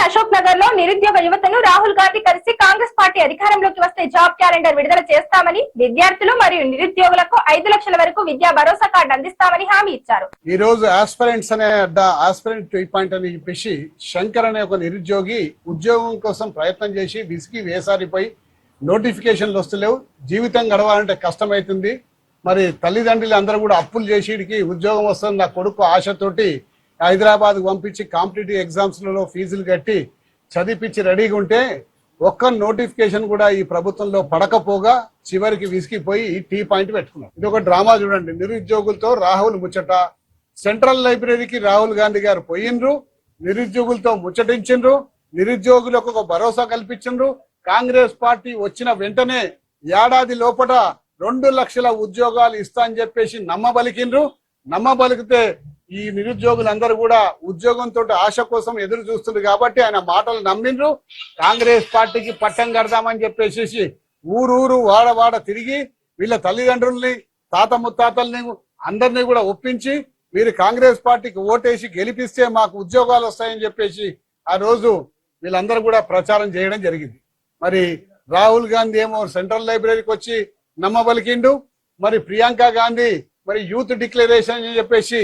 అశోక్ నగర్ లో నిరుద్యోగ యువతను రాహుల్ గాంధీ కలిసి కాంగ్రెస్ పార్టీ అధికారంలోకి వస్తే జాబ్ క్యాలెండర్ విడుదల చేస్తామని, విద్యార్థులు మరియు నిరుద్యోగులకు 5 లక్షల వరకు విద్యా భరోసా కార్డు అందిస్తామని హామీ ఇచ్చారు. ఈ రోజు ఆస్పిరెంట్స్ అనే ఆస్పిరెంట్ 2 అని చెప్పేసి శంకర్ అనే ఒక నిరుద్యోగి ఉద్యోగం కోసం ప్రయత్నం చేసి విసిగి వేసారిపోయి నోటిఫికేషన్లు వస్తలేవు, జీవితం గడవాలంటే కష్టమైతుంది. మరి తల్లిదండ్రులు అందరూ కూడా అప్పులు చేసి ఉద్యోగం వస్తుంది నా కొడుకు ఆశతోటి హైదరాబాద్ పంపించి కాంపిటేటివ్ ఎగ్జామ్స్లలో ఫీజులు కట్టి చదివించి రెడీగా ఉంటే ఒక్క నోటిఫికేషన్ కూడా ఈ ప్రభుత్వంలో పడకపోగా చివరికి విసిగిపోయి టీ పాయింట్ పెట్టుకున్నారు. ఇది ఒక డ్రామా చూడండి. నిరుద్యోగులతో రాహుల్ ముచ్చట. సెంట్రల్ లైబ్రరీకి రాహుల్ గాంధీ గారు పోయిండ్రు, నిరుద్యోగులతో ముచ్చటించిండ్రు, నిరుద్యోగులకు ఒక భరోసా కల్పించిండ్రు. కాంగ్రెస్ పార్టీ వచ్చిన వెంటనే ఏడాది లోపల 2 లక్షల ఉద్యోగాలు ఇస్తా అని చెప్పేసి నమ్మబలికిండ్రు. నమ్మబలికితే ఈ నిరుద్యోగులందరూ కూడా ఉద్యోగంతో ఆశ కోసం ఎదురు చూస్తుంది కాబట్టి ఆయన మాటలు నమ్మిండ్రు. కాంగ్రెస్ పార్టీకి పట్టం కడదామని చెప్పేసి ఊరూరు వాడవాడ తిరిగి వీళ్ళ తల్లిదండ్రుల్ని తాత ముత్తాతల్ని అందరినీ కూడా ఒప్పించి మీరు కాంగ్రెస్ పార్టీకి ఓటేసి గెలిపిస్తే మాకు ఉద్యోగాలు వస్తాయని చెప్పేసి ఆ రోజు వీళ్ళందరూ కూడా ప్రచారం చేయడం జరిగింది. మరి రాహుల్ గాంధీ ఏమో సెంట్రల్ లైబ్రరీకి వచ్చి నమ్మబలికిండు. మరి ప్రియాంక గాంధీ మరి యూత్ డిక్లరేషన్ అని చెప్పేసి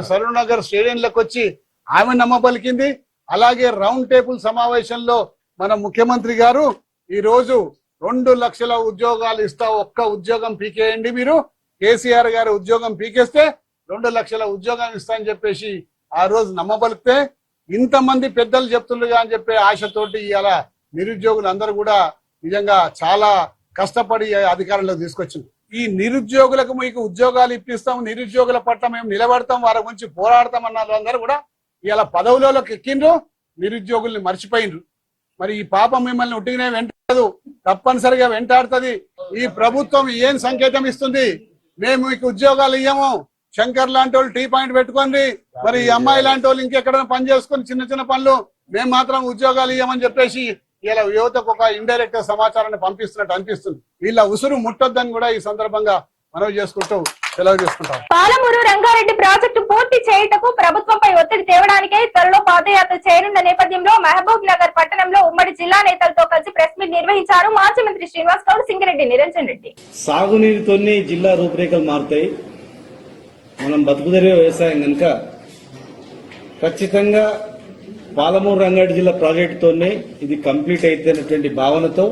సరూర్ నగర్ స్టేడియంలోకి వచ్చి ఆమె నమ్మబలికింది. అలాగే రౌండ్ టేబుల్ సమావేశంలో మన ముఖ్యమంత్రి గారు ఈ రోజు 2 లక్షల ఉద్యోగాలు ఇస్తా, ఒక్క ఉద్యోగం పీకేయండి మీరు, కేసీఆర్ గారు ఉద్యోగం పీకేస్తే 2 లక్షల ఉద్యోగం ఇస్తా అని చెప్పేసి ఆ రోజు నమ్మబలికితే ఇంతమంది పెద్దలు చెప్తుండగా అని చెప్పే ఆశతోటి ఇలా నిరుద్యోగులందరూ కూడా నిజంగా చాలా కష్టపడి అధికారంలో తీసుకొచ్చింది. ఈ నిరుద్యోగులకు మీకు ఉద్యోగాలు ఇప్పిస్తాం, నిరుద్యోగుల పట్ల మేము నిలబడతాం, వారి గురించి పోరాడతాం అన్న వాళ్ళందరూ కూడా ఇలా పదవులలోకి ఎక్కిండ్రు, నిరుద్యోగుల్ని మర్చిపోయినరు. మరి ఈ పాపం మిమ్మల్ని ఉట్టిగానే వెంటాడదు, తప్పనిసరిగా వెంటాడుతుంది. ఈ ప్రభుత్వం ఏం సంకేతం ఇస్తుంది? మేము మీకు ఉద్యోగాలు ఇయ్యము, శంకర్ లాంటి వాళ్ళు టీ పాయింట్ పెట్టుకోండి, మరి ఈ అమ్మాయి లాంటి వాళ్ళు ఇంకెక్కడైనా పని చేసుకుని చిన్న చిన్న పనులు, మేము మాత్రం ఉద్యోగాలు ఇయ్యమని చెప్పేసి ఇలా యువతకు ఒక ఇండైరెక్ట్ సమాచారాన్ని పంపిస్తున్నట్టు అనిపిస్తుంది. వీళ్ళ ఉసురు ముట్టొద్దని కూడా ఈ సందర్భంగా మనవి చేసుకుంటూ సెలవు చేసుకుంటాం. పాలమూరు రంగారెడ్డి ప్రాజెక్టు పూర్తి చేయుటకు ప్రభుత్వంపై ఒత్తిడి తేవడానికే త్వరలో పాదయాత్ర చేయనున్న నేపథ్యంలో మహబూబ్ నగర్ పట్టణంలో ఉమ్మడి జిల్లా నేతలతో కలిసి ప్రెస్ మీట్ నిర్వహించారు మాజీ మంత్రి శ్రీనివాస్ గౌడ్, సింగిరెడ్డి నిరంజన్ రెడ్డి. సాగునీరుతోనే జిల్లా రూపురేఖలు మారుతాయి. మనం బతుకుదెరిగే వ్యవసాయం కనుక ఖచ్చితంగా పాలమూరు రంగారెడ్డి జిల్లా ప్రాజెక్టుతోనే ఇది కంప్లీట్ అయితేనటువంటి భావనతో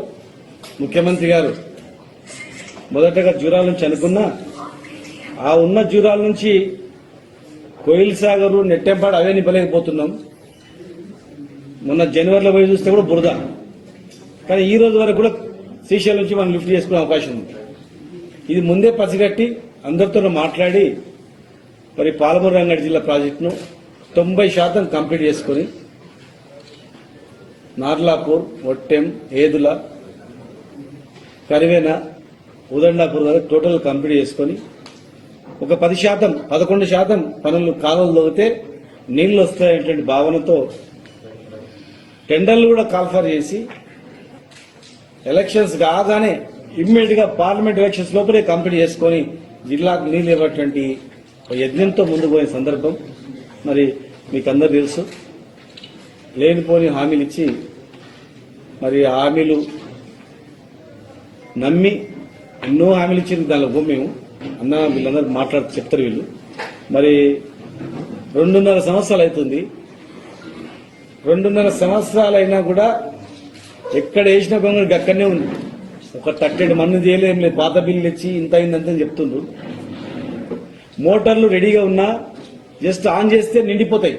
ముఖ్యమంత్రి గారు మొదటగా జూరాల నుంచి అనుకున్నా, ఆ ఉన్న జూరాల నుంచి కోయిల్ సాగరు నెట్టెంపాడు అవే నింపలేకపోతున్నాం. మొన్న జనవరిలో పోయి చూస్తే కూడా బురద. కానీ ఈ రోజు వరకు కూడా శ్రీశైలం నుంచి మనం లిఫ్ట్ చేసుకునే అవకాశం ఉంది. ఇది ముందే పసిగట్టి అందరితో మాట్లాడి మరి పాలమూరు రంగారెడ్డి జిల్లా ప్రాజెక్టును 90% కంప్లీట్ చేసుకుని నార్లాపూర్, ఒట్టెం, ఏదుల, కరివేన, ఉదండాపూర్ వరకు టోటల్ కంప్లీట్ చేసుకుని ఒక 10%, 11% పనులు కాలువలు తవ్వితే నీళ్లు వస్తాయనేటువంటి భావనతో టెండర్లు కూడా కాల్ఫర్ చేసి ఎలక్షన్స్ కాగానే ఇమ్మీడియట్ గా పార్లమెంట్ ఎలక్షన్స్ లోపలే కంప్లీట్ చేసుకుని జిల్లాకు నీళ్లు ఇవ్వటువంటి యజ్ఞంతో ముందుకు పోయిన సందర్భం మరి మీకు అందరూ తెలుసు. లేనిపోని హామీలు ఇచ్చి మరి హామీలు నమ్మి ఎన్నో హామీలు ఇచ్చింది. దానిలో మేము అన్న వీళ్ళందరూ మాట్లాడుతూ చెప్తారు. వీళ్ళు మరి 2.5 సంవత్సరాలు అవుతుంది. 2.5 సంవత్సరాలైనా కూడా ఎక్కడ వేసిన గొంగళి అక్కడనే ఉంది. ఒక 30 మంది చేయలేం లేదు. పాత బిల్లు ఇచ్చి ఇంత అయిందంతని చెప్తుండ్రు. మోటార్లు రెడీగా ఉన్నా జస్ట్ ఆన్ చేస్తే నిండిపోతాయి.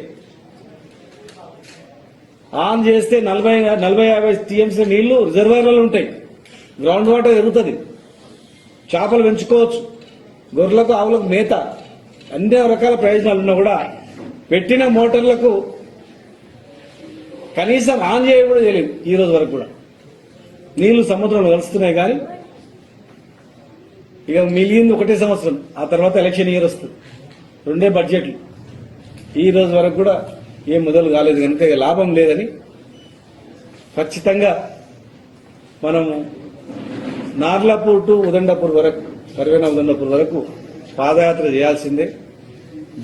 ఆన్ చేస్తే 40-50 టీఎంసీ నీళ్లు రిజర్వాయర్లలో ఉంటాయి. గ్రౌండ్ వాటర్ ఎరుగుతుంది. చేపలు పెంచుకోవచ్చు, గొర్రెలకు ఆవులకు మేత, అన్ని రకాల ప్రయోజనాలు ఉన్నా కూడా పెట్టిన మోటార్లకు కనీసం ఆన్ చేయ కూడా చేయలేదు. ఈ రోజు వరకు కూడా నీళ్లు సముద్రంలో కలుస్తున్నాయి. కానీ ఇక మిగిలింది 1 సంవత్సరం, ఆ తర్వాత ఎలక్షన్ ఇయర్ వస్తుంది. 2 బడ్జెట్లు. ఈ రోజు వరకు కూడా ఏం మొదలు కాలేదు కనుక లాభం లేదని ఖచ్చితంగా మనము నార్లాపూర్ టు ఉదండాపూర్ వరకు, కరివేనా ఉదండాపూర్ వరకు పాదయాత్ర చేయాల్సిందే,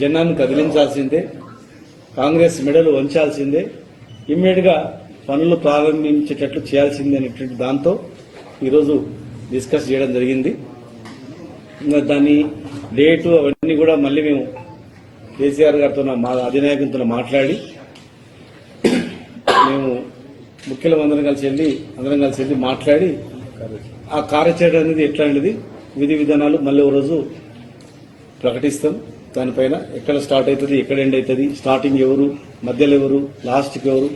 జనాన్ని కదిలించాల్సిందే, కాంగ్రెస్ మెడలు వంచాల్సిందే. ఇమ్మీడియట్ గా పనులు ప్రారంభించేటట్లు చేయాల్సింది అనేటువంటి దాంతో ఈరోజు డిస్కస్ చేయడం జరిగింది. ఇంకా దాని డేటు అవన్నీ కూడా మళ్ళీ మేము కేసీఆర్ గారితో మా అధినాయకులతో మాట్లాడి మేము ముఖ్యులు అందరం కలిసి వెళ్ళి మాట్లాడి ఆ కార్యాచరణ అనేది ఎట్లా అనేది విధి విధానాలు మళ్ళీ ఓ రోజు ప్రకటిస్తాం. దానిపైన ఎక్కడ స్టార్ట్ అవుతుంది, ఎక్కడ ఎండ్ అవుతుంది, స్టార్టింగ్ ఎవరు, మధ్యలో ఎవరు, లాస్ట్కి ఎవరు,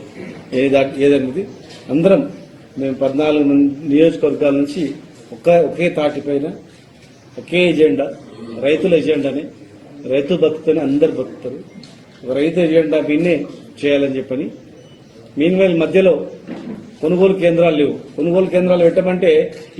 ఏదనేది అందరం మేము 14 నియోజకవర్గాల నుంచి ఒకే తాటిపైన ఒకే ఎజెండా, రైతుల ఎజెండానే. రైతు బతుకుతూనే అందరు బతుకుతారు. రైతు ఎజెండా దీన్నే చేయాలని చెప్పని మీన్వైల్ మధ్యలో కొనుగోలు కేంద్రాలు లేవు. కొనుగోలు కేంద్రాలు పెట్టమంటే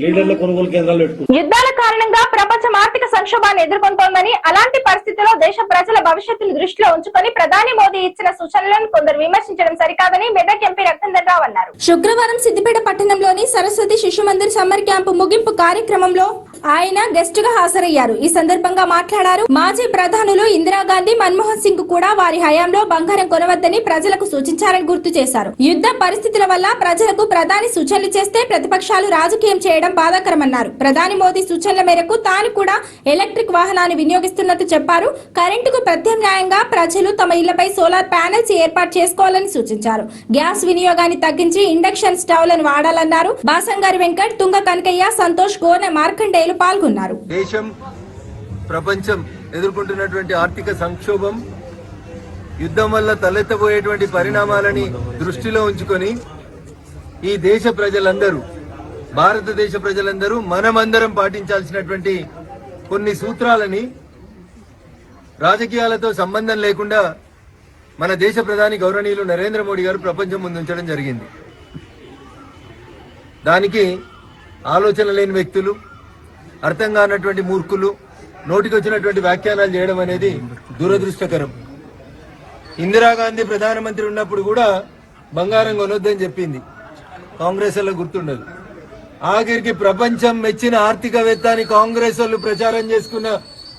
లీడర్ల కొనుగోలు కేంద్రాలు పెట్టుకుంటారు. యుద్ధాల కారణంగా ప్రపంచం ఆర్థిక సంక్షోభాన్ని ఎదుర్కొంటోందని, అలాంటి పరిస్థితుల్లో దేశ ప్రజల భవిష్యత్తును దృష్టిలో ఉంచుకొని ప్రధాని మోదీ ఇచ్చిన సూచనలను కొందరు విమర్శించడం సరికాదని మెదక్ ఎంపీ రఘునందన్ రావు అన్నారు. శుక్రవారం సిద్దిపేట పట్టణంలోని సరస్వతి శిశు మందిర్ సమ్మర్ క్యాంపు ముగింపు కార్యక్రమంలో ఆయన గెస్ట్ గా హాజరయ్యారు. ఈ సందర్భంగా మాట్లాడారు. మాజీ ప్రధానులు ఇందిరాగాంధీ, మన్మోహన్ సింగ్ కూడా వారి హయాంలో బంగారం కొనవద్దని ప్రజలకు సూచించారని గుర్తు చేశారు. యుద్ధ పరిస్థితుల వల్ల ప్రజలకు ప్రధాని సూచనలు చేస్తే ప్రతిపక్షాలు రాజకీయం చేయడం బాధాకరమన్నారు. ప్రధాని మోదీ సూచనల మేరకు తాను కూడా ఎలక్ట్రిక్ వాహనాన్ని వినియోగిస్తున్నట్టు చెప్పారు. కరెంటుకు ప్రత్యామ్నాయంగా ప్రజలు తమ ఇళ్లపై సోలార్ ప్యానెల్స్ ఏర్పాటు చేసుకోవాలని సూచించారు. గ్యాస్ వినియోగాన్ని తగ్గించి ఇండక్షన్ స్టవ్లను వాడాలన్నారు. బాసంగారి వెంకట్, తుంగ కనకయ్య, సంతోష్, గోనె మార్కండేయులు పాల్గొన్నారు. దేశం, ప్రపంచం ఎదుర్కొంటున్నటువంటి ఆర్థిక సంక్షోభం, యుద్ధం వల్ల తలెత్తబోయేటువంటి పరిణామాలని దృష్టిలో ఉంచుకొని ఈ దేశ ప్రజలందరూ, భారతదేశ ప్రజలందరూ మనమందరం పాటించాల్సినటువంటి కొన్ని సూత్రాలని రాజకీయాలతో సంబంధం లేకుండా మన దేశ ప్రధాని గౌరవనీయులు నరేంద్ర మోడీ గారు ప్రపంచం ముందుంచడం జరిగింది. దానికి ఆలోచన లేని వ్యక్తులు, అర్థం కానటువంటి మూర్ఖులు నోటికొచ్చినటువంటి వ్యాఖ్యానాలు చేయడం అనేది దురదృష్టకరం. ఇందిరాగాంధీ ప్రధానమంత్రి ఉన్నప్పుడు కూడా బంగారం కొనొద్దని చెప్పింది. కాంగ్రెస్ వాళ్ళు గుర్తుండదు. ఆఖరికి ప్రపంచం మెచ్చిన ఆర్థికవేత్త అని కాంగ్రెస్ వాళ్ళు ప్రచారం చేసుకున్న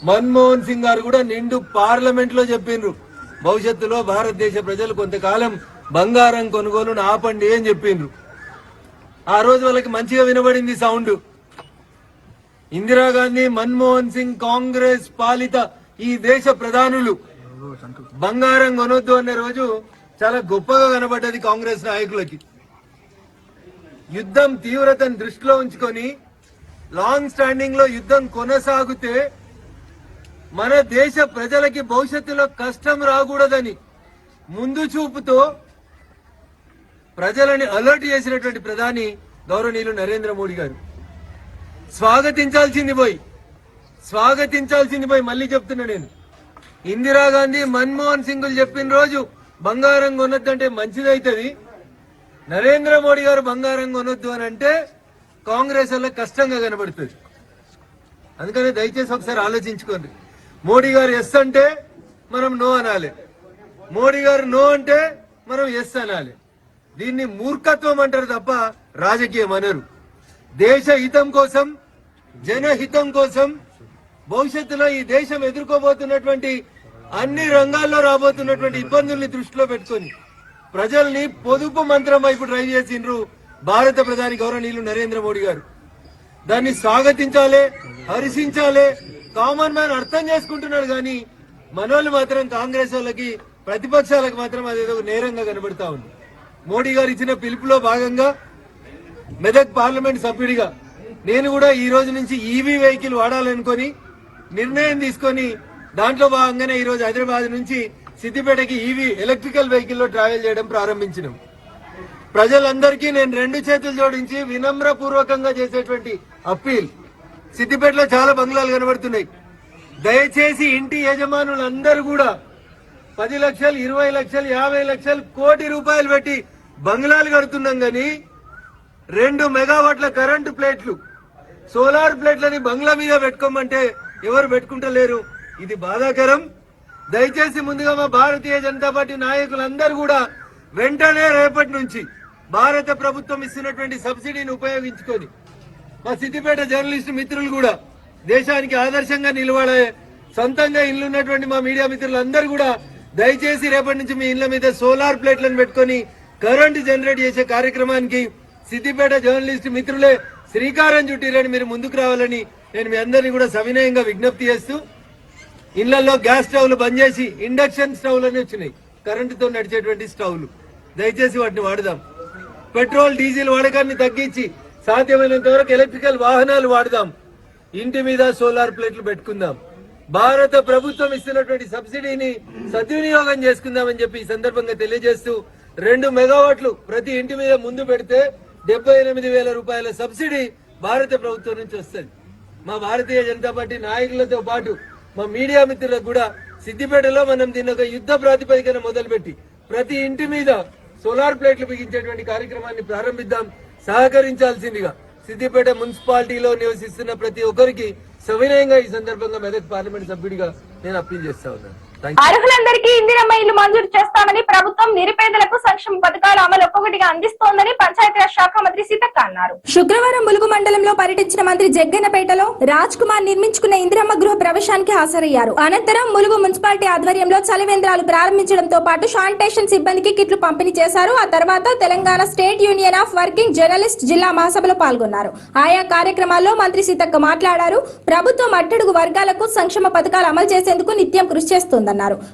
మన్మోహన్ సింగ్ గారు కూడా నిండు పార్లమెంట్ లో చెప్పిండ్రు, భవిష్యత్తులో భారతదేశ ప్రజలు కొంతకాలం బంగారం కొనుగోలును ఆపండి అని చెప్పిండ్రు. ఆ రోజు వాళ్ళకి మంచిగా వినబడింది సౌండ్. ఇందిరాగాంధీ, మన్మోహన్ సింగ్, కాంగ్రెస్ పాలిత ఈ దేశ ప్రధానులు బంగారం కొనొద్దు అనే రోజు చాలా గొప్పగా కనబడ్డది కాంగ్రెస్ నాయకులకి. యుద్ధం తీవ్రతను దృష్టిలో ఉంచుకొని లాంగ్ స్టాండింగ్ లో యుద్ధం కొనసాగితే మన దేశ ప్రజలకి భవిష్యత్తులో కష్టం రాకూడదని ముందు చూపుతో ప్రజలని అలర్ట్ చేసినటువంటి ప్రధాని గౌరవనీయులు నరేంద్ర మోడీ గారు. స్వాగతించాల్సింది పోయి మళ్ళీ చెప్తున్నా నేను, ఇందిరాగాంధీ, మన్మోహన్ సింగ్ చెప్పిన రోజు బంగారం కొనొద్దంటే మంచిదైతుంది, నరేంద్ర మోడీ గారు బంగారం కొనొద్దు అని అంటే కాంగ్రెస్ వల్ల కష్టంగా కనబడుతుంది. అందుకని దయచేసి ఒకసారి ఆలోచించుకోండి. మోడీ గారు ఎస్ అంటే మనం నో అనాలి, మోడీ గారు నో అంటే మనం ఎస్ అనాలి. దీన్ని మూర్ఖత్వం అంటారు తప్ప రాజకీయం అనరు. దేశ హితం కోసం, జనహితం కోసం, భవిష్యత్తులో ఈ దేశం ఎదుర్కోబోతున్నటువంటి అన్ని రంగాల్లో రాబోతున్నటువంటి ఇబ్బందుల్ని దృష్టిలో పెట్టుకొని ప్రజల్ని పొదుపు మంత్రం వైపు డ్రైవ్ చేసిండ్రు భారత ప్రధాని గౌరవనీయులు నరేంద్ర మోడీ గారు. దాన్ని స్వాగతించాలి, హర్షించాలి. కామన్ మ్యాన్ అర్థం చేసుకుంటున్నాడు కానీ మనోళ్ళు మాత్రం, కాంగ్రెస్ వాళ్ళకి, ప్రతిపక్షాలకు మాత్రం అదేదో నేరంగా కనబడతా ఉంది. మోడీ గారు ఇచ్చిన పిలుపులో భాగంగా మెదక్ పార్లమెంట్ సభ్యుడిగా నేను కూడా ఈ రోజు నుంచి ఈవీ వెహికల్ వాడాలనుకొని నిర్ణయం తీసుకొని దాంట్లో భాగంగానే ఈ రోజు హైదరాబాద్ నుంచి సిద్దిపేటకి ఈవీ ఎలక్ట్రికల్ వెహికల్ లో ట్రావెల్ చేయడం ప్రారంభించినాం. ప్రజలందరికీ నేను 2 చేతులు జోడించి వినమ్రపూర్వకంగా చేసేటువంటి అప్పీల్, సిద్దిపేటలో చాలా బంగ్లాలు కనబడుతున్నాయి. దయచేసి ఇంటి యజమానులందరూ కూడా 10 లక్షలు, 20 లక్షలు, 50 లక్షలు, కోటి రూపాయలు పెట్టి బంగ్లాలు కడుతున్నాం గాని 2 మెగావాట్ల కరెంటు ప్లేట్లు, సోలార్ ప్లేట్లని బంగ్లా మీద పెట్టుకోమంటే ఎవరు పెట్టుకుంటలేరు. ఇది బాధాకరం. దయచేసి ముందుగా మా భారతీయ జనతా పార్టీ నాయకులందరూ కూడా వెంటనే రేపటి నుంచి భారత ప్రభుత్వం ఇస్తున్నటువంటి సబ్సిడీని ఉపయోగించుకొని మా సిద్దిపేట జర్నలిస్టు మిత్రులు కూడా దేశానికి ఆదర్శంగా నిలబడే సొంతంగా ఇల్లున్నటువంటి మా మీడియా మిత్రులందరూ కూడా దయచేసి రేపటి నుంచి మీ ఇళ్ల మీద సోలార్ ప్లేట్లను పెట్టుకొని కరెంట్ జనరేట్ చేసే కార్యక్రమానికి సిద్దిపేట జర్నలిస్ట్ మిత్రులే శ్రీకారం చుట్టిరని మీరు ముందుకు రావాలని నేను మీ అందరినీ కూడా సవినయంగా విజ్ఞప్తి చేస్తూ, ఇళ్లలో గ్యాస్ స్టవ్లు బంద్ చేసి ఇండక్షన్ స్టవ్లు అని వచ్చినాయి, కరెంటుతో నడిచేటువంటి స్టవ్లు. దయచేసి వాటిని వాడదాం. పెట్రోల్ డీజిల్ వాడకాన్ని తగ్గించి సాధ్యమైనంత వరకు ఎలక్ట్రికల్ వాహనాలు వాడదాం. ఇంటి మీద సోలార్ ప్లేట్లు పెట్టుకుందాం. భారత ప్రభుత్వం ఇస్తున్నటువంటి సబ్సిడీని సద్వినియోగం చేసుకుందామని చెప్పి ఈ సందర్భంగా తెలియజేస్తూ, 2 మెగావాట్లు ప్రతి ఇంటి మీద ముందు పెడితే 78,000 రూపాయల సబ్సిడీ భారత ప్రభుత్వం నుంచి వస్తుంది. మా భారతీయ జనతా పార్టీ నాయకులతో పాటు మా మీడియా మిత్రులకు కూడా సిద్దిపేటలో మనం దీన్ని ఒక యుద్ధ ప్రాతిపదికన మొదలుపెట్టి ప్రతి ఇంటి మీద సోలార్ ప్లేట్లు బిగించేటువంటి కార్యక్రమాన్ని ప్రారంభిద్దాం. సహకరించాల్సిందిగా సిద్దిపేట మున్సిపాలిటీలో నివసిస్తున్న ప్రతి ఒక్కరికి సవినయంగా ఈ సందర్భంగా మెదక్ పార్లమెంట్ సభ్యుడిగా నేను అప్పీల్ చేస్తా ఉన్నాను. అర్హులందరికీ ఇందిరమ్మ ఇల్లు మంజూరు చేస్తామని ప్రభుత్వం నిరుపేదలకు సంక్షేమ పథకాల అమలు ఒక్కొక్కటిగా అందిస్తోందని పంచాయతీరాజ్ శాఖ మంత్రి సీతక్క అన్నారు. శుక్రవారం ములుగు మండలంలో పర్యటించిన మంత్రి జగ్గన్నపేటలో రాజ్ కుమార్ నిర్మించుకున్న ఇందిరమ్మ గృహ ప్రవేశానికి హాజరయ్యారు. అనంతరం ములుగు మున్సిపాలిటీ ఆధ్వర్యంలో చలివేంద్రాలు ప్రారంభించడంతో పాటు శానిటేషన్ సిబ్బందికి కిట్లు పంపిణీ చేశారు. ఆ తర్వాత Telangana state union of working journalist జిల్లా మహాసభలో పాల్గొన్నారు. ఆయా కార్యక్రమాల్లో మంత్రి సీతక్క మాట్లాడారు. ప్రభుత్వం అట్టడుగు వర్గాలకు సంక్షేమ పథకాలు అమలు చేసేందుకు నిత్యం కృషి చేస్తోంది.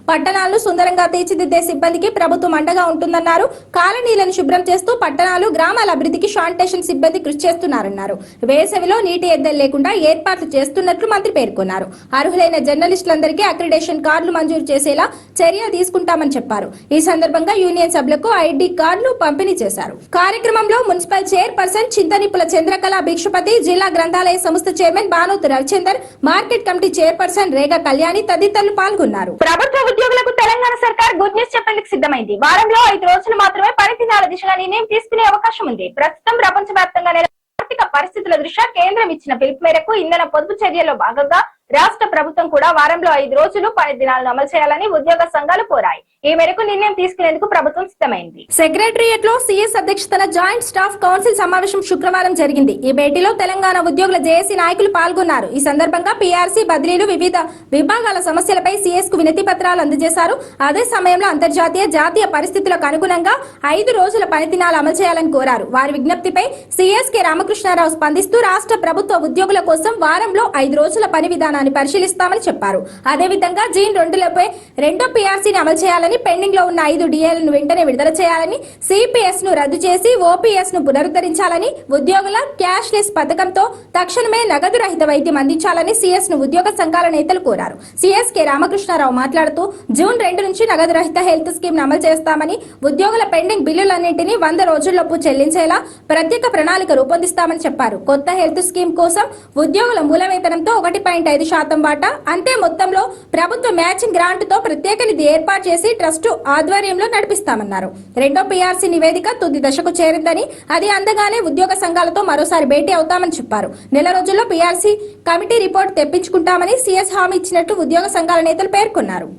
పట్టణాలను సుందరంగా తీర్చిదిద్దే సిబ్బందికి ప్రభుత్వం అండగా ఉంటుందన్నారు. కాలనీలను శుభ్రం చేస్తూ పట్టణాలు గ్రామాల అభివృద్ధికి శానిటేషన్ సిబ్బంది కృషి చేస్తున్నారన్నారు. వేసవిలో నీటి ఎద్దలు లేకుండా ఏర్పాట్లు చేస్తున్నట్లు మంత్రి పేర్కొన్నారు. అర్హులైన జర్నలిస్టులందరికీ అక్రిడేషన్ కార్డులు మంజూరు చేసేలా చర్య తీసుకుంటామని చెప్పారు. ఈ సందర్భంగా యూనియన్ సభ్యులకు ఐడి కార్డులు పంపిణీ చేశారు. కార్యక్రమంలో మున్సిపల్ చైర్పర్సన్ చింతనిపుల చంద్రకళ భిక్షపతి, జిల్లా గ్రంథాలయ సంస్థ chairman Banothu Ravichander, market committee chairperson Rega Kalyani తదితరులు పాల్గొన్నారు. ప్రభుత్వ ఉద్యోగులకు తెలంగాణ సర్కార్ గుడ్ న్యూస్ చెప్పేందుకు సిద్ధమైంది. వారంలో 5 రోజులు మాత్రమే పని దినాల దిశగా నిర్ణయం తీసుకునే అవకాశం ఉంది. ప్రస్తుతం ప్రపంచవ్యాప్తంగా ఆర్థిక పరిస్థితుల దృష్ట్యా కేంద్రం ఇచ్చిన పిలుపు మేరకు ఇంధన పొదుపు చర్యల్లో భాగంగా రాష్ట్ర ప్రభుత్వం కూడా వారంలో 5 రోజులు పని దినాలను అమలు చేయాలని ఉద్యోగ సంఘాలు కోరాయి. ఈ మేరకు నిర్ణయం తీసుకునేందుకు ప్రభుత్వం సిద్ధమైంది. సెక్రటరియట్ లో సీఎస్ అధ్యక్షతన జాయింట్ స్టాఫ్ కౌన్సిల్ సమావేశం శుక్రవారం జరిగింది. ఈ భేటీలో తెలంగాణ ఉద్యోగుల జేఏసీ నాయకులు పాల్గొన్నారు. ఈ సందర్భంగా పీఆర్సీ బదిలీలు, వివిధ విభాగాల సమస్యలపై సీఎస్ కు వినతి పత్రాలు అందజేశారు. అదే సమయంలో అంతర్జాతీయ, జాతీయ పరిస్థితులకు అనుగుణంగా 5 రోజుల పని దినాలు అమలు చేయాలని కోరారు. వారి విజ్ఞప్తిపై సీఎస్ కె రామకృష్ణారావు స్పందిస్తూ రాష్ట్ర ప్రభుత్వ ఉద్యోగుల కోసం వారంలో 5 రోజుల పని విధానం పరిశీలిస్తామని చెప్పారు. అదేవిధంగా జూన్ 2లోపే 2వ పీఆర్సీని అమలు చేయాలని, పెండింగ్ లో ఉన్న 5 డిఏలను వెంటనే విడుదల చేయాలని, సిపిఎస్ ను రద్దు చేసి ఓపీఎస్ ను పునరుద్ధరించాలని, ఉద్యోగుల క్యాష్ లెస్ పథకంతో తక్షణమే నగదు రహిత వైద్యం అందించాలని సీఎస్ ను ఉద్యోగ సంఘాల నేతలు కోరారు. సీఎస్ కె రామకృష్ణారావు మాట్లాడుతూ జూన్ 2 నుంచి నగదు రహిత హెల్త్ స్కీమ్ అమలు చేస్తామని, ఉద్యోగుల పెండింగ్ బిల్లులన్నింటినీ 100 రోజుల్లోపు చెల్లించేలా ప్రత్యేక ప్రణాళిక రూపొందిస్తామని చెప్పారు. కొత్త హెల్త్ స్కీమ్ కోసం ఉద్యోగుల మూల వేతనంతో 1.5% వాటా, అంతే మొత్తంలో ప్రభుత్వ మ్యాచింగ్ గ్రాంట్ తో ప్రత్యేక నిధి ఏర్పాటు చేసి ట్రస్టు ఆధ్వర్యంలో నడిపిస్తామన్నారు. 2వ పీఆర్సీ నివేదిక తుది దశకు చేరిందని, అది అందగానే ఉద్యోగ సంఘాలతో మరోసారి భేటీ అవుతామని చెప్పారు. నెల రోజుల్లో పీఆర్సీ కమిటీ రిపోర్ట్ తెప్పించుకుంటామని సీఎస్ హామీ ఇచ్చినట్టు ఉద్యోగ సంఘాల నేతలు పేర్కొన్నారు.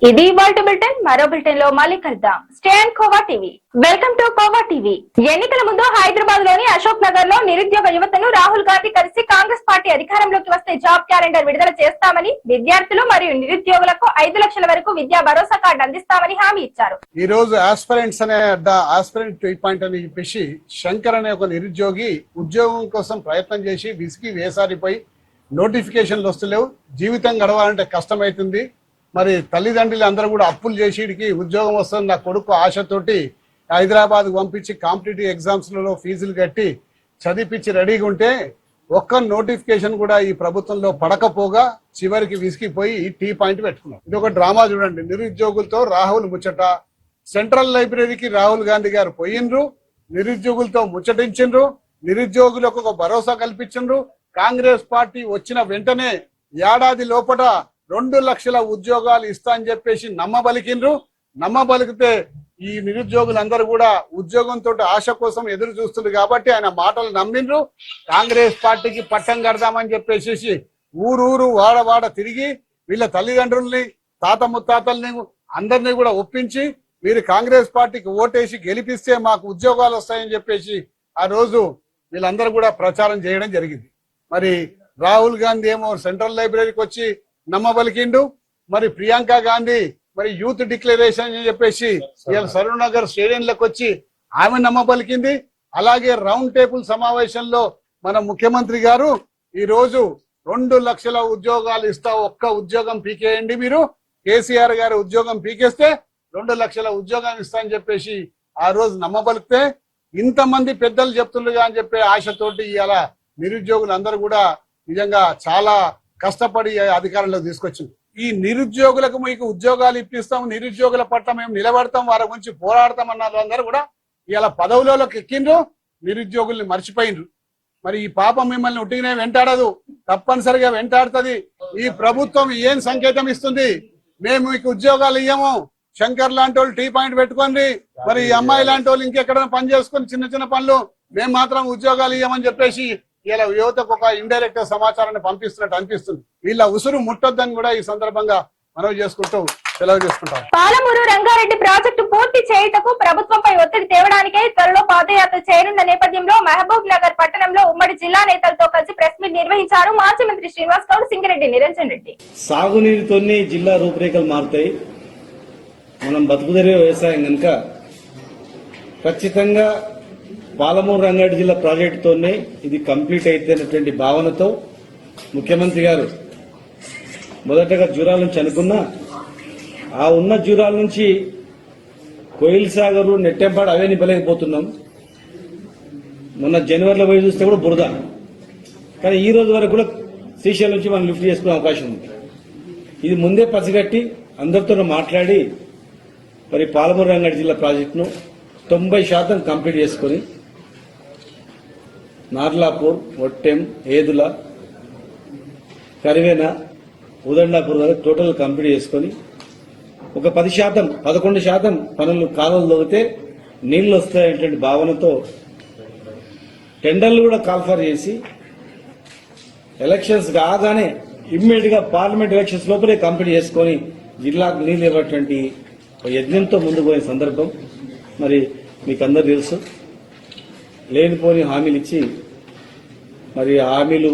ఇది ఇవాల్టి బులెటిన్. మరో బులెటిన్ లో మళ్ళీ కలుద్దాం. Stay and khoa TV. Welcome to khoa TV. ఎన్నికల ముందు హైదరాబాద్ లోని అశోక్ నగర్ లో నిరుద్యోగ యువతను రాహుల్ గాంధీ కలిసి కాంగ్రెస్ పార్టీ అధికారంలోకి వస్తే జాబ్ క్యాలెండర్ విడుదల చేస్తామని, విద్యార్థులు మరియు నిరుద్యోగులకు 5 లక్షల వరకు విద్యా భరోసా కార్డు అందిస్తామని హామీ ఇచ్చారు. ఈ రోజు ఆస్పిరెంట్స్ అనే ఆస్పిరెంట్ 2 అని చెప్పేసి శంకర్ అనే ఒక నిరుద్యోగి ఉద్యోగం కోసం ప్రయత్నం చేసి విసిగి వేసారిపోయి నోటిఫికేషన్లు వస్తలేవు, జీవితం గడవాలంటే కష్టమైతుంది, మరి తల్లిదండ్రులు అందరూ కూడా అప్పులు చేసి వీడికి ఉద్యోగం వస్తుంది నా కొడుకు ఆశతోటి హైదరాబాద్ పంపించి కాంపిటేటివ్ ఎగ్జామ్స్లలో ఫీజులు కట్టి చదివించి రెడీగా ఉంటే ఒక్క నోటిఫికేషన్ కూడా ఈ ప్రభుత్వంలో పడకపోగా చివరికి విసిగిపోయి టీ పాయింట్ పెట్టుకున్నారు. ఇది ఒక డ్రామా చూడండి. నిరుద్యోగులతో రాహుల్ ముచ్చట. సెంట్రల్ లైబ్రరీకి రాహుల్ గాంధీ గారు పోయినరు, నిరుద్యోగులతో ముచ్చటించిండ్రు, నిరుద్యోగులకు ఒక భరోసా కల్పించిండ్రు. కాంగ్రెస్ పార్టీ వచ్చిన వెంటనే ఏడాది లోపల 2 లక్షల ఉద్యోగాలు ఇస్తా అని చెప్పేసి నమ్మబలికిండ్రు. నమ్మబలికితే ఈ నిరుద్యోగులందరూ కూడా ఉద్యోగంతో ఆశ కోసం ఎదురు చూస్తుంది కాబట్టి ఆయన మాటలు నమ్మిండ్రు. కాంగ్రెస్ పార్టీకి పట్టం కడదామని చెప్పేసి ఊరూరు వాడ తిరిగి వీళ్ళ తల్లిదండ్రుల్ని తాత ముత్తాతల్ని అందరినీ కూడా ఒప్పించి మీరు కాంగ్రెస్ పార్టీకి ఓటేసి గెలిపిస్తే మాకు ఉద్యోగాలు వస్తాయని చెప్పేసి ఆ రోజు వీళ్ళందరూ కూడా ప్రచారం చేయడం జరిగింది. మరి రాహుల్ గాంధీ ఏమో సెంట్రల్ లైబ్రరీకి వచ్చి నమ్మబలికిండు. మరి ప్రియాంక గాంధీ మరి యూత్ డిక్లరేషన్ అని చెప్పేసి ఇవాళ సరూర్ నగర్ స్టేడియంలోకి వచ్చి ఆమె నమ్మబలికింది. అలాగే రౌండ్ టేబుల్ సమావేశంలో మన ముఖ్యమంత్రి గారు ఈ రోజు 2 లక్షల ఉద్యోగాలు ఇస్తా, ఒక్క ఉద్యోగం పీకేయండి మీరు, కేసీఆర్ గారు ఉద్యోగం పీకేస్తే 2 లక్షల ఉద్యోగం ఇస్తా అని చెప్పేసి ఆ రోజు నమ్మబలికితే ఇంతమంది పెద్దలు చెప్తుండగా అని చెప్పే ఆశతోటి ఇవాళ నిరుద్యోగులందరూ కూడా నిజంగా చాలా కష్టపడి అధికారంలో తీసుకొచ్చింది. ఈ నిరుద్యోగులకు మీకు ఉద్యోగాలు ఇప్పిస్తాం, నిరుద్యోగుల పట్ల మేము నిలబడతాం, వారి గురించి పోరాడతాం అన్న వాళ్ళందరూ కూడా ఇలా పదవులలోకి ఎక్కిండ్రు, నిరుద్యోగుల్ని మర్చిపోయినరు. మరి ఈ పాపం మిమ్మల్ని ఉట్టిగానే వెంటాడదు, తప్పనిసరిగా వెంటాడుతుంది. ఈ ప్రభుత్వం ఏం సంకేతం ఇస్తుంది? మేము మీకు ఉద్యోగాలు ఇయ్యము, శంకర్ లాంటి వాళ్ళు టీ పాయింట్ పెట్టుకోండి, మరి ఈ అమ్మాయి లాంటి వాళ్ళు ఇంకెక్కడైనా పని చేసుకుని చిన్న చిన్న పనులు, మేము మాత్రం ఉద్యోగాలు ఇయ్యమని చెప్పేసి ఇలా యువతకు ఒక ఇండైరెక్ట్ సమాచారాన్ని పంపిస్తున్నట్టు అనిపిస్తుంది. వీళ్ళ ఉసురు ముట్టొద్దని కూడా ఈ సందర్భంగా మనవి చేసుకుంటూ సెలవు చేసుకుంటాం. పాలమూరు రంగారెడ్డి ప్రాజెక్టు పూర్తి చేయుటకు ప్రభుత్వంపై ఒత్తిడి తేవడానికే త్వరలో పాదయాత్ర చేయనున్న నేపథ్యంలో మహబూబ్ నగర్ పట్టణంలో ఉమ్మడి జిల్లా నేతలతో కలిసి ప్రెస్ మీట్ నిర్వహించారు మాజీ మంత్రి శ్రీనివాస్ గౌడ్, సింగిరెడ్డి నిరంజన్ రెడ్డి. సాగునీరుతోనే జిల్లా రూపురేఖలు మారుతాయి. మనం బతుకుదెరువు వ్యవసాయం కనుక ఖచ్చితంగా పాలమూరు రంగారెడ్డి జిల్లా ప్రాజెక్టుతోనే ఇది కంప్లీట్ అయితేనటువంటి భావనతో ముఖ్యమంత్రి గారు మొదటగా జూరాల నుంచి అనుకున్నా, ఆ ఉన్న జూరాల నుంచి కోయిల్ సాగరు, నెట్టెంపాడు అవే నింపలేకపోతున్నాం. మొన్న జనవరిలో పోయి చూస్తే కూడా బురద. కానీ ఈ రోజు వరకు కూడా శ్రీశైలం నుంచి మనం లిఫ్ట్ చేసుకునే అవకాశం ఉంది. ఇది ముందే పసిగట్టి అందరితో మాట్లాడి మరి పాలమూరు రంగారెడ్డి జిల్లా ప్రాజెక్టును 90% కంప్లీట్ చేసుకుని నార్లాపూర్, ఒట్టెం, ఏదుల, కరివేన, ఉదండాపూర్ వరకు టోటల్ కంప్లీట్ చేసుకుని ఒక 10%, 11% పనులు కాలువలు తోగితే నీళ్లు వస్తాయనేటువంటి భావనతో టెండర్లు కూడా కాల్ఫర్ చేసి ఎలక్షన్స్ కాగానే ఇమ్మీడియట్ గా పార్లమెంట్ ఎలక్షన్స్ లోపలే కంప్లీట్ చేసుకుని జిల్లాకు నీళ్లు ఇవ్వటువంటి యజ్ఞంతో ముందుకు పోయిన సందర్భం మరి మీకు అందరూ తెలుసు. లేనిపోని హామీలు ఇచ్చి మరి హామీలు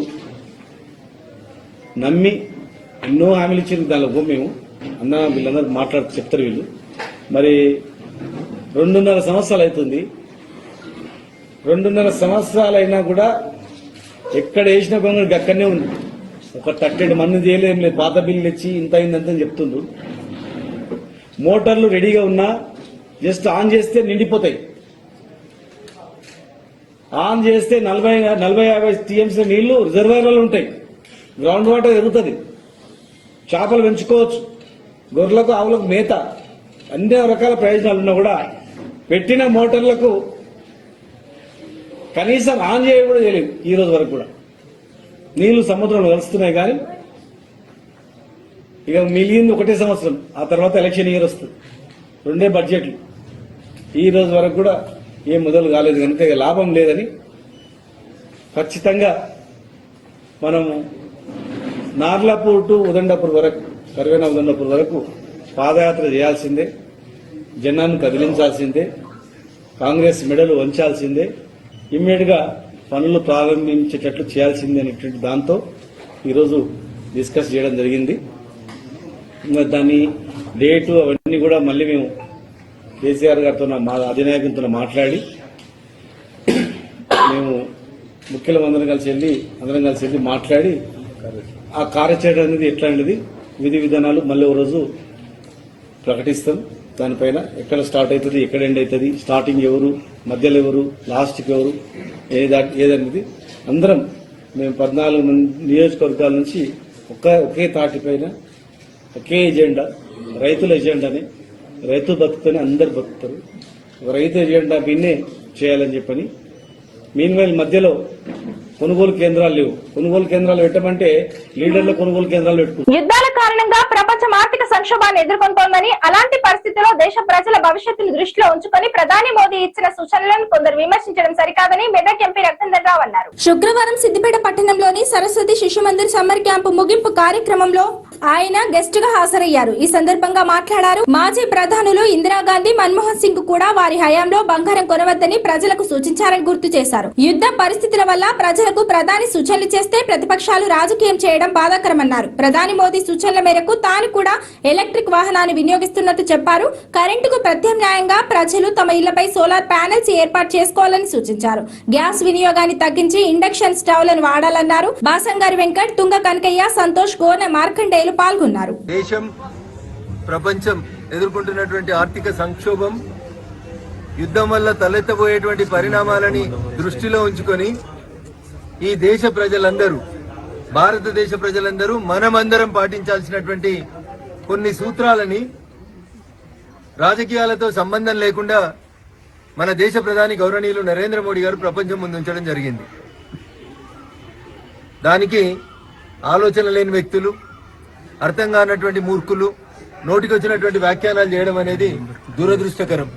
నమ్మి ఎన్నో హామీలు ఇచ్చి దానిలో మేము అన్న వీళ్ళందరూ మాట్లాడుతూ చెప్తారు. వీళ్ళు మరి 2.5 సంవత్సరాలు అవుతుంది. 2.5 సంవత్సరాలు అయినా కూడా ఎక్కడ వేసిన గొంగళి అక్కడనే ఉంది. ఒక 30 మంది చేయలేం లేదు, పాత బిల్లులు ఇచ్చి ఇంత అయిందంతని చెప్తుండ్రు. మోటార్లు రెడీగా ఉన్నా జస్ట్ ఆన్ చేస్తే నిండిపోతాయి. ఆన్ చేస్తే 40-50 టీఎంసీ నీళ్లు రిజర్వాయర్లలో ఉంటాయి. గ్రౌండ్ వాటర్ ఎరుగుతుంది, చేపలు పెంచుకోవచ్చు, గొర్రెలకు ఆవులకు మేత, అన్ని రకాల ప్రయోజనాలు ఉన్నా కూడా పెట్టిన మోటార్లకు కనీసం ఆన్ చేయ కూడా చేయలేదు. ఈ రోజు వరకు కూడా నీళ్లు సముద్రంలో కలుస్తున్నాయి. కానీ ఇక మిగిలింది 1 సంవత్సరం, ఆ తర్వాత ఎలక్షన్ ఇయర్ వస్తుంది, 2 బడ్జెట్లు. ఈ రోజు వరకు కూడా ఏం మొదలు కాలేదు కనుక ఇక లాభం లేదని ఖచ్చితంగా మనము నార్లాపూర్ టు ఉదండాపూర్ వరకు, కరివేనా ఉదండాపూర్ వరకు పాదయాత్ర చేయాల్సిందే, జనాన్ని కదిలించాల్సిందే, కాంగ్రెస్ మెడలు వంచాల్సిందే, ఇమ్మీడియట్ గా పనులు ప్రారంభించేటట్లు చేయాల్సిందే అనేటువంటి దాంతో ఈరోజు డిస్కస్ చేయడం జరిగింది. దాని డేటు అవన్నీ కూడా మళ్ళీ మేము కేసీఆర్ గారితో మా అధినాయకులతో మాట్లాడి మేము ముఖ్యులు అందరం కలిసి వెళ్ళి మాట్లాడి ఆ కార్యాచరణ అనేది ఎట్లా అనేది విధి విధానాలు మళ్ళీ ఒక రోజు ప్రకటిస్తాం. దానిపైన ఎక్కడ స్టార్ట్ అవుతుంది, ఎక్కడ ఎండ్ అవుతుంది, స్టార్టింగ్ ఎవరు, మధ్యలో ఎవరు, లాస్ట్కి ఎవరు, ఏదనేది అందరం మేము 14 నియోజకవర్గాల నుంచి ఒకే తాటిపైన ఒకే ఎజెండా, రైతుల ఎజెండాని, రైతు బతుకుని అందరు బతుకుతారు, ఒక రైతు ఎజెండా బిన్నే చేయాలని చెప్పని. మీన్వైల్ మధ్యలో కొనుగోలు కేంద్రాలు లేవు. కొనుగోలు కేంద్రాలు పెట్టమంటే లీడర్ల కొనుగోలు కేంద్రాలు పెట్టుకుంటారు. యుద్ధాల కారణంగా ప్రపంచం ఆర్థిక సంక్షోభాన్ని ఎదుర్కొంటోందని, అలాంటి పరిస్థితుల్లో దేశ ప్రజల భవిష్యత్తును దృష్టిలో ఉంచుకొని ప్రధాని మోదీ ఇచ్చిన సూచనలను కొందరు విమర్శించడం సరికాదని మెదక్ ఎంపీ రఘునందన్ రావు అన్నారు. శుక్రవారం సిద్దిపేట పట్టణంలోని సరస్వతి శిశు మందిర్ సమ్మర్ క్యాంపు ముగింపు కార్యక్రమంలో ఆయన గెస్ట్ గా హాజరయ్యారు. ఈ సందర్భంగా మాట్లాడారు. మాజీ ప్రధానులు ఇందిరాగాంధీ, మన్మోహన్ సింగ్ కూడా వారి హయాంలో బంగారం కొనవద్దని ప్రజలకు సూచించారని గుర్తు చేశారు. యుద్ధ పరిస్థితుల వల్ల ప్రజలకు ప్రధాని సూచనలు చేస్తే ప్రతిపక్షాలు రాజకీయం చేయడం బాధాకరమన్నారు. ప్రధాని మోదీ సూచనల మేరకు తాను కూడా ఎలక్ట్రిక్ వాహనాన్ని వినియోగిస్తున్నట్టు చెప్పారు. కరెంటుకు ప్రత్యామ్నాయంగా ప్రజలు తమ ఇళ్లపై సోలార్ ప్యానెల్స్ ఏర్పాటు చేసుకోవాలని సూచించారు. గ్యాస్ వినియోగాన్ని తగ్గించి ఇండక్షన్ స్టవ్లను వాడాలన్నారు. బాసంగారి వెంకట్, తుంగ కనకయ్య, సంతోష్, గోన మార్కండేయులు పాల్గొన్నారు. దేశం, ప్రపంచం ఎదుర్కొంటున్నటువంటి ఆర్థిక సంక్షోభం, యుద్ధం వల్ల తలెత్తబోయేటువంటి పరిణామాలని దృష్టిలో ఉంచుకొని ఈ దేశ ప్రజలందరూ, భారతదేశ ప్రజలందరూ మనమందరం పాటించాల్సినటువంటి కొన్ని సూత్రాలని రాజకీయాలతో సంబంధం లేకుండా మన దేశ ప్రధాని గౌరవనీయులు నరేంద్ర మోడీ గారు ప్రపంచం ముందు ఉంచడం జరిగింది. దానికి ఆలోచన లేని వ్యక్తులు, అర్థం కానటువంటి మూర్ఖులు నోటికొచ్చినటువంటి వ్యాఖ్యానాలు చేయడం అనేది దురదృష్టకరం.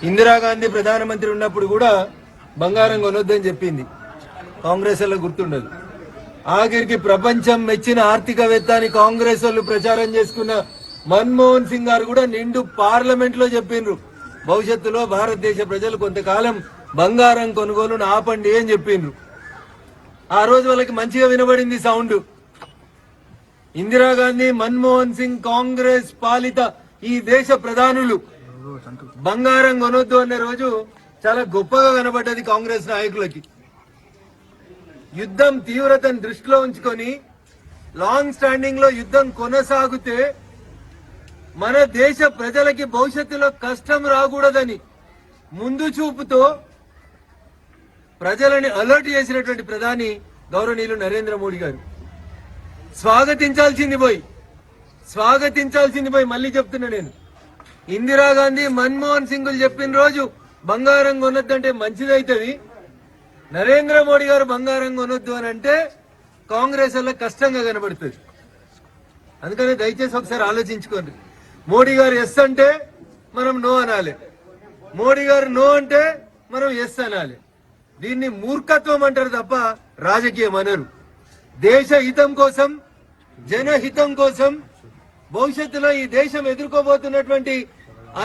ఇందిరాగాంధీ ప్రధానమంత్రి ఉన్నప్పుడు కూడా బంగారం కొనొద్దని చెప్పింది. కాంగ్రెస్ వాళ్ళకు గుర్తుండదు. ఆఖరికి ప్రపంచం మెచ్చిన ఆర్థికవేత్త అని కాంగ్రెస్ వాళ్ళు ప్రచారం చేసుకున్న మన్మోహన్ సింగ్ గారు కూడా నిండు పార్లమెంట్ లో చెప్పిండ్రు, భవిష్యత్తులో భారతదేశ ప్రజలు కొంతకాలం బంగారం కొనుగోలును ఆపండి అని చెప్పిండ్రు. ఆ రోజు వాళ్ళకి మంచిగా వినబడింది సౌండ్. ఇందిరాగాంధీ, మన్మోహన్ సింగ్, కాంగ్రెస్ పాలిత ఈ దేశ ప్రధానులు బంగారం కొనొద్దు అనే రోజు చాలా గొప్పగా కనబడ్డది కాంగ్రెస్ నాయకులకి. యుద్ధం తీవ్రతను దృష్టిలో ఉంచుకొని లాంగ్ స్టాండింగ్ లో యుద్ధం కొనసాగితే మన దేశ ప్రజలకి భవిష్యత్తులో కష్టం రాకూడదని ముందు చూపుతో ప్రజలని అలర్ట్ చేసినటువంటి ప్రధాని గౌరవనీయులు నరేంద్ర మోడీ గారు. స్వాగతించాల్సింది పోయి మళ్ళీ చెప్తున్నా నేను, ఇందిరాగాంధీ, మన్మోహన్ సింగ్ చెప్పిన రోజు బంగారం కొనొద్దంటే మంచిదైతుంది, నరేంద్ర మోడీ గారు బంగారం కొనొద్దు అని అంటే కాంగ్రెస్ వల్ల కష్టంగా కనబడుతుంది. అందుకని దయచేసి ఒకసారి ఆలోచించుకోండి. మోడీ గారు ఎస్ అంటే మనం నో అనాలి, మోడీ గారు నో అంటే మనం ఎస్ అనాలి. దీన్ని మూర్ఖత్వం అంటారు తప్ప రాజకీయం అనరు. దేశ హితం కోసం, జనహితం కోసం, భవిష్యత్తులో ఈ దేశం ఎదుర్కోబోతున్నటువంటి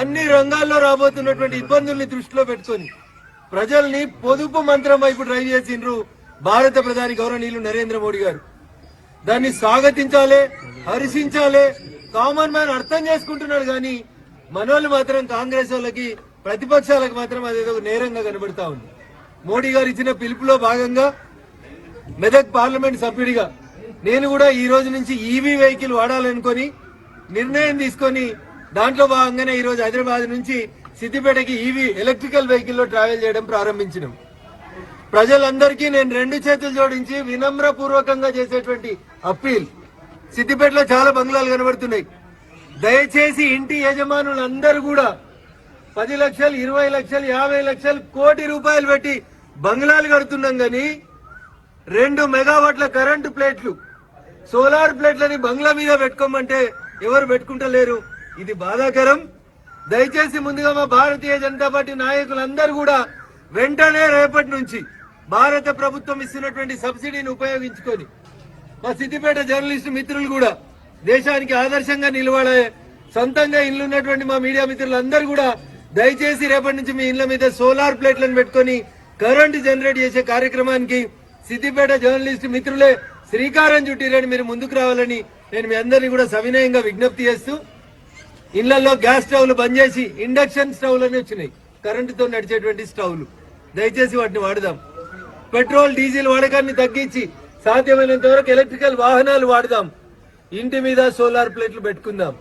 అన్ని రంగాల్లో రాబోతున్నటువంటి ఇబ్బందుల్ని దృష్టిలో పెట్టుకొని ప్రజల్ని పొదుపు మంత్రం వైపు డ్రైవ్ చేసిండ్రు భారత ప్రధాని గౌరవనీయులు నరేంద్ర మోడీ గారు. దాన్ని స్వాగతించాలి, హర్షించాలి. కామన్ మ్యాన్ అర్థం చేసుకుంటున్నాడు కానీ మనోళ్ళు మాత్రం, కాంగ్రెస్ వాళ్ళకి, ప్రతిపక్షాలకు మాత్రం అదేదో నేరంగా కనబడతా ఉంది. మోడీ గారు ఇచ్చిన పిలుపులో భాగంగా మెదక్ పార్లమెంట్ సభ్యుడిగా నేను కూడా ఈ రోజు నుంచి ఈవీ వెహికల్ వాడాలనుకొని నిర్ణయం తీసుకొని దాంట్లో భాగంగానే ఈ రోజు హైదరాబాద్ నుంచి సిద్దిపేటకి ఈవీ ఎలక్ట్రికల్ వెహికల్ లో ట్రావెల్ చేయడం ప్రారంభించినాం. ప్రజలందరికీ నేను 2 చేతులు జోడించి వినమ్ర పూర్వకంగా చేసేటువంటి అప్పీల్, సిద్దిపేటలో చాలా బంగ్లాలు కనబడుతున్నాయి. దయచేసి ఇంటి యజమానులందరూ కూడా 10 లక్షలు, 20 లక్షలు, 50 లక్షలు, కోటి రూపాయలు పెట్టి బంగ్లాలు కడుతున్నాం గానీ 2 మెగావాట్ల కరెంటు ప్లేట్లు, సోలార్ ప్లేట్లని బంగ్లా మీద పెట్టుకోమంటే ఎవరు పెట్టుకుంటలేరు. ఇది బాధాకరం. దయచేసి ముందుగా మా భారతీయ జనతా పార్టీ నాయకులందరూ కూడా వెంటనే రేపటి నుంచి భారత ప్రభుత్వం ఇస్తున్నటువంటి సబ్సిడీని ఉపయోగించుకొని మా సిద్దిపేట జర్నలిస్టు మిత్రులు కూడా దేశానికి ఆదర్శంగా నిలబడే, సొంతంగా ఇల్లు ఉన్నటువంటి మా మీడియా మిత్రులందరూ కూడా దయచేసి రేపటి నుంచి మీ ఇళ్ల మీద సోలార్ ప్లేట్లను పెట్టుకొని కరెంటు జనరేట్ చేసే కార్యక్రమానికి సిద్దిపేట జర్నలిస్టు మిత్రులే శ్రీకారం చుట్టిరని మీరు ముందుకు రావాలని నేను మీ అందరినీ కూడా సవినయంగా విజ్ఞప్తి చేస్తూ, ఇళ్లలో గ్యాస్ స్టవ్లు బంద్ చేసి ఇండక్షన్ స్టవ్లనే వచ్చినాయి, కరెంటుతో నడిచేటువంటి స్టవ్లు. దయచేసి వాటిని వాడదాం. పెట్రోల్, డీజిల్ వాడకాన్ని తగ్గించి సాధ్యమైనంత వరకు ఎలక్ట్రికల్ వాహనాలు వాడదాం. ఇంటి మీద సోలార్ ప్లేట్లు పెట్టుకుందాం.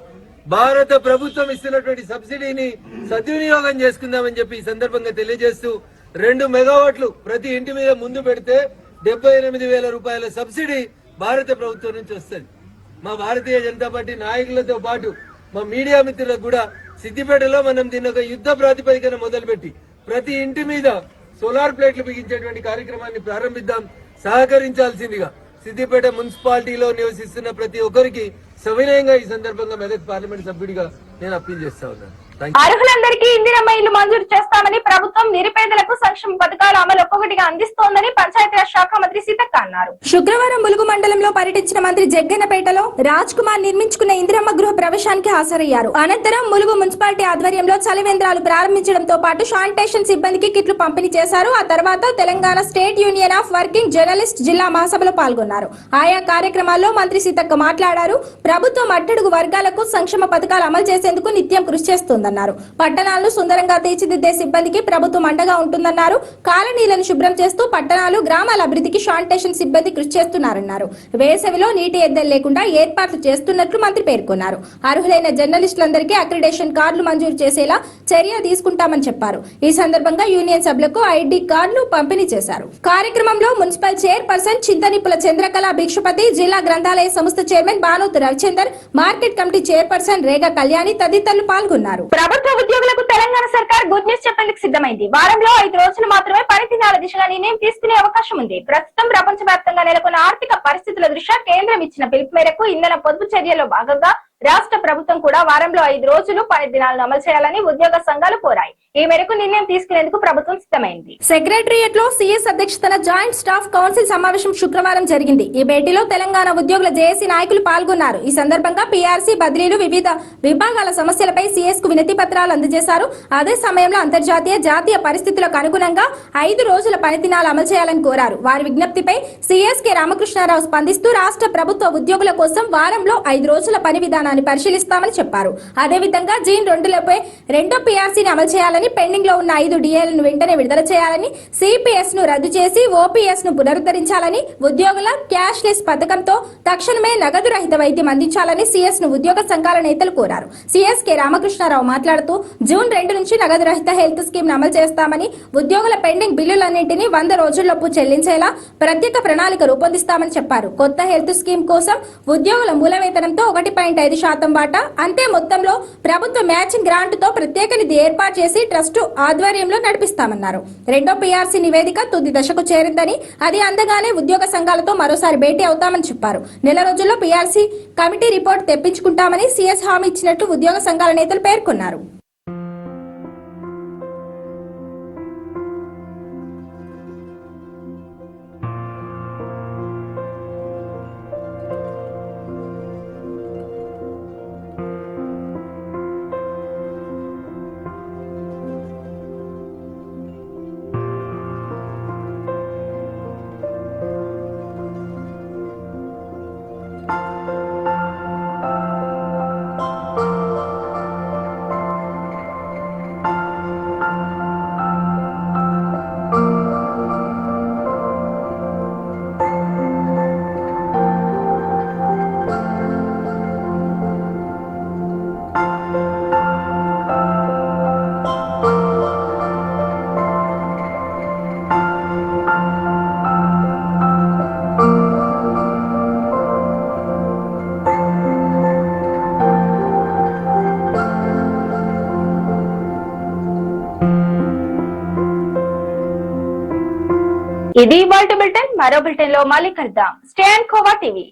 భారత ప్రభుత్వం ఇస్తున్నటువంటి సబ్సిడీని సద్వినియోగం చేసుకుందామని చెప్పి ఈ సందర్భంగా తెలియజేస్తూ 2 మెగావాట్లు ప్రతి ఇంటి మీద ముందు పెడితే 78,000 రూపాయల సబ్సిడీ భారత ప్రభుత్వం నుంచి వస్తుంది. మా భారతీయ జనతా పార్టీ నాయకులతో పాటు మా మీడియా మిత్రులకు కూడా సిద్దిపేటలో మనం దీన్ని ఒక యుద్ధ ప్రాతిపదికన మొదలుపెట్టి ప్రతి ఇంటి మీద సోలార్ ప్లేట్లు బిగించేటువంటి కార్యక్రమాన్ని ప్రారంభిద్దాం. సహకరించాల్సిందిగా సిద్దిపేట మున్సిపాలిటీలో నివసిస్తున్న ప్రతి ఒక్కరికి సవినయంగా ఈ సందర్భంగా మెదక్ పార్లమెంట్ సభ్యుడిగా నేను అప్పీల్ చేస్తా ఉన్నాను. అర్హులందరికీ ఇందిరమ్మ ఇల్లు మంజూరు చేస్తామని ప్రభుత్వం నిరుపేదలకు సంక్షేమ పథకాల అమలు ఒక్కొక్కటిగా అందిస్తోందని పంచాయతీరాజ్ శాఖ మంత్రి సీతక్క అన్నారు. శుక్రవారం ములుగు మండలంలో పర్యటించిన మంత్రి జగ్గన్నపేటలో రాజ్ కుమార్ నిర్మించుకున్న ఇందిరమ్మ గృహ ప్రవేశానికి హాజరయ్యారు. అనంతరం ములుగు మున్సిపాలిటీ ఆధ్వర్యంలో చలివేంద్రాలు ప్రారంభించడంతో పాటు శానిటేషన్ సిబ్బందికి కిట్లు పంపిణీ చేశారు. ఆ తర్వాత Telangana state union of working journalist జిల్లా మహాసభలో పాల్గొన్నారు. ఆయా కార్యక్రమాల్లో మంత్రి సీతక్క మాట్లాడారు. ప్రభుత్వం అట్టడుగు వర్గాలకు సంక్షేమ పథకాలు అమలు చేసేందుకు నిత్యం కృషి చేస్తోందన్నారు. పట్టణాలను సుందరంగా తీర్చిదిద్దే సిబ్బందికి ప్రభుత్వం అండగా ఉంటుందన్నారు. కాలనీలను శుభ్రం చేస్తూ పట్టణాలు గ్రామాల అభివృద్ధికి శానిటేషన్ సిబ్బంది కృషి చేస్తున్నారన్నారు. వేసవిలో నీటి ఎద్దలు లేకుండా ఏర్పాట్లు చేస్తున్నట్లు మంత్రి పేర్కొన్నారు. అర్హులైన జర్నలిస్టులందరికీ అక్రిడేషన్ కార్డులు మంజూరు చేసేలా చర్య తీసుకుంటామని చెప్పారు. ఈ సందర్భంగా యూనియన్ సభ్యులకు ఐడి కార్డులు పంపిణీ చేశారు. కార్యక్రమంలో మున్సిపల్ చైర్పర్సన్ చింతనిప్పుల చంద్రకళ భిక్షపతి, జిల్లా గ్రంథాలయ సంస్థ chairman Banothu Ravichander, market committee chairperson Rega Kalyani తదితరులు పాల్గొన్నారు. ప్రభుత్వ ఉద్యోగులకు తెలంగాణ సర్కార్ గుడ్ న్యూస్ చెప్పేందుకు సిద్ధమైంది. వారంలో 5 రోజులు మాత్రమే పని దినాల దిశగా నిర్ణయం తీసుకునే అవకాశం ఉంది. ప్రస్తుతం ప్రపంచవ్యాప్తంగా నెలకొన్న ఆర్థిక పరిస్థితుల దృష్ట్యా కేంద్రం ఇచ్చిన పిలుపు మేరకు ఇంధన పొదుపు చర్యల్లో భాగంగా రాష్ట్ర ప్రభుత్వం కూడా వారంలో 5 రోజులు పని దినాలను అమలు చేయాలని ఉద్యోగ సంఘాలు కోరాయి. ఈ మేరకు నిర్ణయం తీసుకునేందుకు ప్రభుత్వం సిద్ధమైంది. సెక్రటరియట్ లో సీఎస్ అధ్యక్షతన జాయింట్ స్టాఫ్ కౌన్సిల్ సమావేశం శుక్రవారం జరిగింది. ఈ భేటీలో తెలంగాణ ఉద్యోగుల జేఏసీ నాయకులు పాల్గొన్నారు. ఈ సందర్భంగా పీఆర్సీ బదిలీలు, వివిధ విభాగాల సమస్యలపై సీఎస్ కు వినతి పత్రాలు అందజేశారు. అదే సమయంలో అంతర్జాతీయ, జాతీయ పరిస్థితులకు అనుగుణంగా 5 రోజుల పని దినాలు అమలు చేయాలని కోరారు. వారి విజ్ఞప్తిపై సీఎస్ కె రామకృష్ణారావు స్పందిస్తూ రాష్ట్ర ప్రభుత్వ ఉద్యోగుల కోసం వారంలో 5 రోజుల పని విధానాన్ని పరిశీలిస్తామని చెప్పారు. అదేవిధంగా జూన్ 2లోపే 2వ పీఆర్సీని అమలు చేయాలని, పెండింగ్ లో ఉన్న 5 డిఏలను వెంటనే విడుదల చేయాలని, సిపిఎస్ ను రద్దు చేసి ఓపీఎస్ ను పునరుద్ధరించాలని, ఉద్యోగుల క్యాష్ లెస్ పథకంతో తక్షణమే నగదు రహిత వైద్యం అందించాలని సీఎస్ ను ఉద్యోగ సంఘాల నేతలు కోరారు. సీఎస్ కె రామకృష్ణారావు మాట్లాడుతూ జూన్ 2 నుంచి నగదు రహిత హెల్త్ స్కీమ్ ను అమలు చేస్తామని, ఉద్యోగుల పెండింగ్ బిల్లులన్నింటినీ 100 రోజుల్లోపు చెల్లించేలా ప్రత్యేక ప్రణాళిక రూపొందిస్తామని చెప్పారు. కొత్త హెల్త్ స్కీమ్ కోసం ఉద్యోగుల మూల వేతనంతో 1.5% వాటా, అంతే మొత్తంలో ప్రభుత్వ మ్యాచింగ్ గ్రాంట్ తో ప్రత్యేక నిధి ఏర్పాటు చేసి ట్రస్ట్ ఆధ్వర్యంలో నడిపిస్తామన్నారు. 2వ పీఆర్సీ నివేదిక తుది దశకు చేరిందని, అది అందగానే ఉద్యోగ సంఘాలతో మరోసారి భేటీ అవుతామని చెప్పారు. నెల రోజుల్లో పీఆర్సీ కమిటీ రిపోర్ట్ తెప్పించుకుంటామని సీఎస్ హామీ ఇచ్చినట్లు ఉద్యోగ సంఘాల నేతలు పేర్కొన్నారు. ఇది ఇవాల్టి బులెటిన్. మరో బులెటిన్ లో మళ్ళీ కలుద్దాం. Stay and khoa TV.